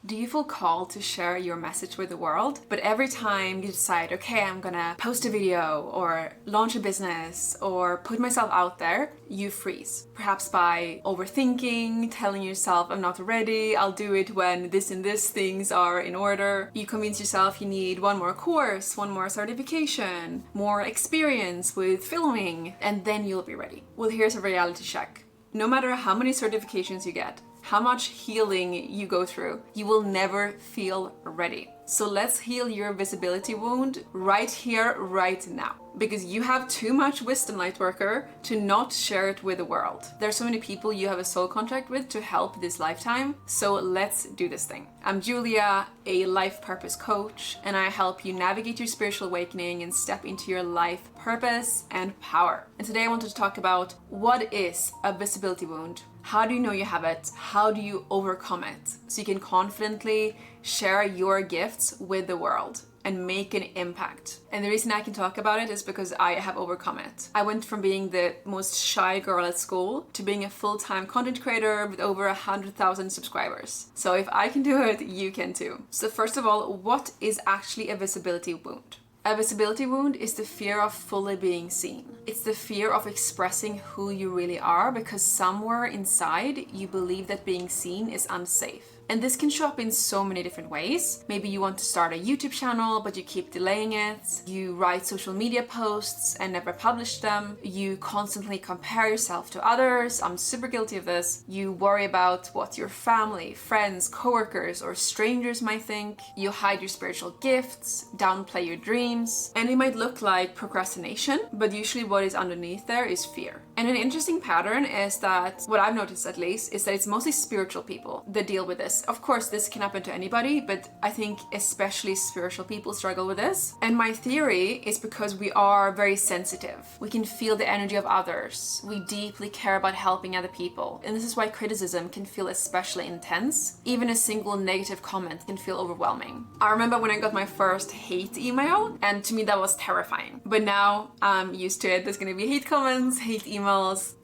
Do you feel called to share your message with the world? But every time you decide, okay, I'm gonna post a video or launch a business or put myself out there, you freeze. Perhaps by overthinking, telling yourself, I'm not ready, I'll do it when this and this things are in order. You convince yourself you need one more course, one more certification, more experience with filming, and then you'll be ready. Well, here's a reality check. No matter how many certifications you get, how much healing you go through, you will never feel ready. So let's heal your visibility wound right here, right now. Because you have too much wisdom, Lightworker, to not share it with the world. There's so many people you have a soul contract with to help this lifetime. So let's do this thing. I'm Julia, a life purpose coach, and I help you navigate your spiritual awakening and step into your life purpose and power. And today I wanted to talk about what is a visibility wound. How do you know you have it? How do you overcome it? So you can confidently share your gifts with the world and make an impact. And the reason I can talk about it is because I have overcome it. I went from being the most shy girl at school to being a full-time content creator with over 100,000 subscribers. So if I can do it, you can too. So first of all, what is actually a visibility wound? A visibility wound is the fear of fully being seen. It's the fear of expressing who you really are because somewhere inside you believe that being seen is unsafe. And this can show up in so many different ways. Maybe you want to start a YouTube channel, but you keep delaying it. You write social media posts and never publish them. You constantly compare yourself to others. I'm super guilty of this. You worry about what your family, friends, coworkers, or strangers might think. You hide your spiritual gifts, downplay your dreams. And it might look like procrastination, but usually what is underneath there is fear. And an interesting pattern is that, what I've noticed at least, is that it's mostly spiritual people that deal with this. Of course, this can happen to anybody, but I think especially spiritual people struggle with this. And my theory is because we are very sensitive. We can feel the energy of others. We deeply care about helping other people. And this is why criticism can feel especially intense. Even a single negative comment can feel overwhelming. I remember when I got my first hate email, and to me that was terrifying. But now I'm used to it. There's gonna be hate comments, hate emails.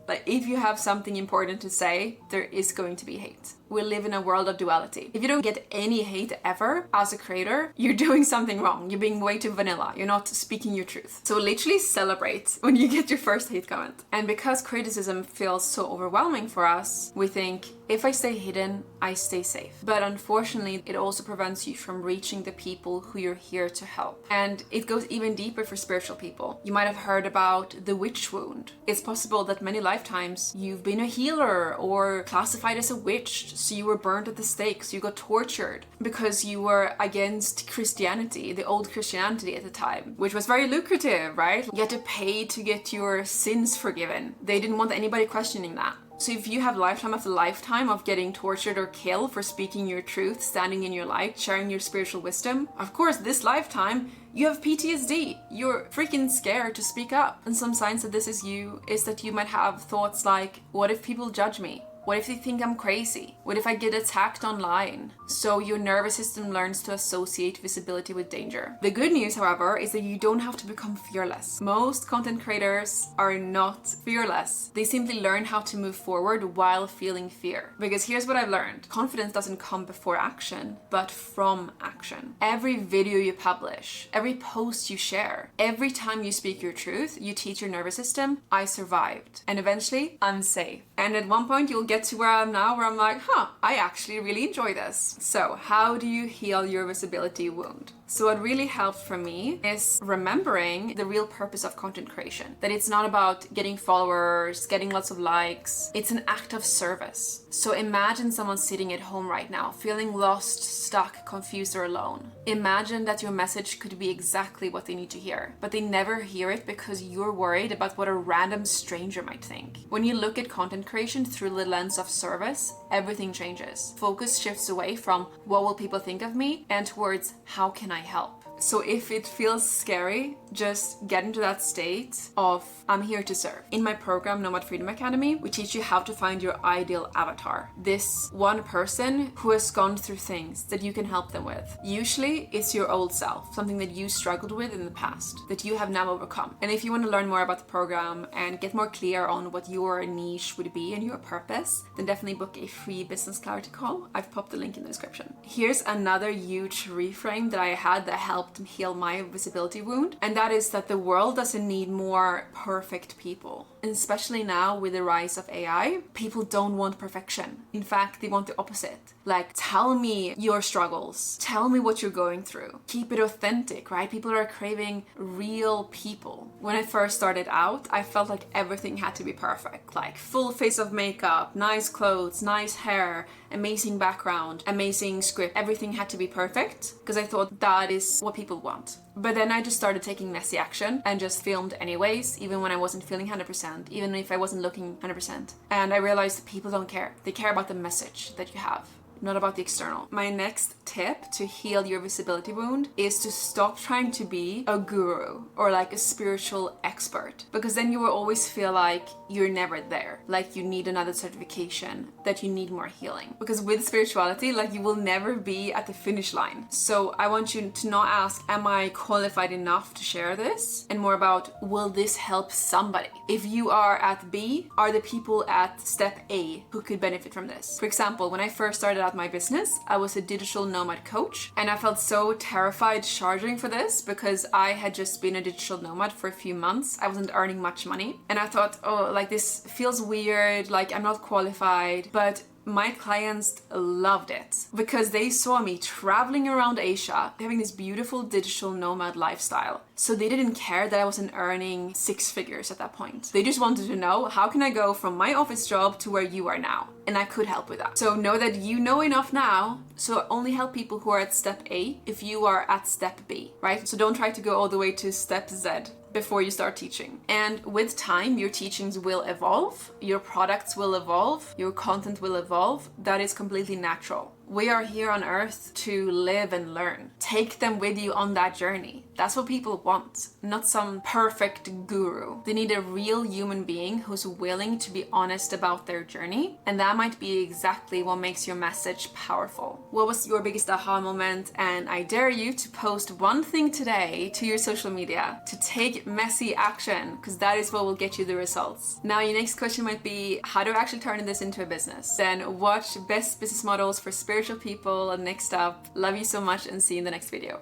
Like, if you have something important to say, there is going to be hate. We live in a world of duality. If you don't get any hate ever as a creator, you're doing something wrong. You're being way too vanilla. You're not speaking your truth. So literally celebrate when you get your first hate comment. And because criticism feels so overwhelming for us, we think, if I stay hidden, I stay safe. But unfortunately, it also prevents you from reaching the people who you're here to help. And it goes even deeper for spiritual people. You might have heard about the witch wound. It's possible that many lifetimes you've been a healer or classified as a witch. So you were burned at the stake, so you got tortured because you were against Christianity, the old Christianity at the time, which was very lucrative, right? You had to pay to get your sins forgiven. They didn't want anybody questioning that. So if you have lifetime after lifetime of getting tortured or killed for speaking your truth, standing in your light, sharing your spiritual wisdom, of course, this lifetime, you have PTSD. You're freaking scared to speak up. And some signs that this is you is that you might have thoughts like, what if people judge me? What if they think I'm crazy? What if I get attacked online? So your nervous system learns to associate visibility with danger. The good news, however, is that you don't have to become fearless. Most content creators are not fearless. They simply learn how to move forward while feeling fear. Because here's what I've learned. Confidence doesn't come before action, but from action. Every video you publish, every post you share, every time you speak your truth, you teach your nervous system, I survived. And eventually, I'm safe. And at one point, you'll get to where I am now, where I'm like, I actually really enjoy this. So how do you heal your visibility wound? So what really helped for me is remembering the real purpose of content creation. That it's not about getting followers, getting lots of likes. It's an act of service. So imagine someone sitting at home right now, feeling lost, stuck, confused, or alone. Imagine that your message could be exactly what they need to hear, but they never hear it because you're worried about what a random stranger might think. When you look at content creation through the lens of service, everything changes. Focus shifts away from what will people think of me and towards how can I help. So if it feels scary, just get into that state of I'm here to serve. In my program, Nomad Freedom Academy, we teach you how to find your ideal avatar. This one person who has gone through things that you can help them with. Usually it's your old self, something that you struggled with in the past that you have now overcome. And if you want to learn more about the program and get more clear on what your niche would be and your purpose, then definitely book a free business clarity call. I've popped the link in the description. Here's another huge reframe that I had that helped heal my visibility wound, and that is that the world doesn't need more perfect people. And especially now with the rise of AI, people don't want perfection. In fact, they want the opposite. Like, tell me your struggles. Tell me what you're going through. Keep it authentic, right? People are craving real people. When I first started out, I felt like everything had to be perfect. Like full face of makeup, nice clothes, nice hair, amazing background, amazing script. Everything had to be perfect because I thought that is what people want. But then I just started taking messy action and just filmed anyways, even when I wasn't feeling 100%, even if I wasn't looking 100%. And I realized that people don't care. They care about the message that you have, not about the external. My next tip to heal your visibility wound is to stop trying to be a guru or like a spiritual expert, because then you will always feel like you're never there, like you need another certification, that you need more healing. Because with spirituality, like you will never be at the finish line. So I want you to not ask, am I qualified enough to share this? And more about, will this help somebody? If you are at B, are the people at step A who could benefit from this? For example, when I first started out my business, I was a digital nomad coach, and I felt so terrified charging for this because I had just been a digital nomad for a few months. I wasn't earning much money, and I thought, oh, like this feels weird, like I'm not qualified. But my clients loved it because they saw me traveling around Asia, having this beautiful digital nomad lifestyle. So they didn't care that I wasn't earning 6 figures at that point. They just wanted to know, how can I go from my office job to where you are now? And I could help with that. So know that you know enough now, so only help people who are at step A if you are at step B, right? So don't try to go all the way to step Z before you start teaching. And with time, your teachings will evolve, your products will evolve, your content will evolve. That is completely natural. We are here on earth to live and learn. Take them with you on that journey. That's what people want, not some perfect guru. They need a real human being who's willing to be honest about their journey, and that might be exactly what makes your message powerful. What was your biggest aha moment? And I dare you to post one thing today to your social media, to take messy action, because that is what will get you the results. Now, your next question might be, how do I actually turn this into a business? Then watch Best Business Models for Spiritual People next up. Love you so much and see you in the next video.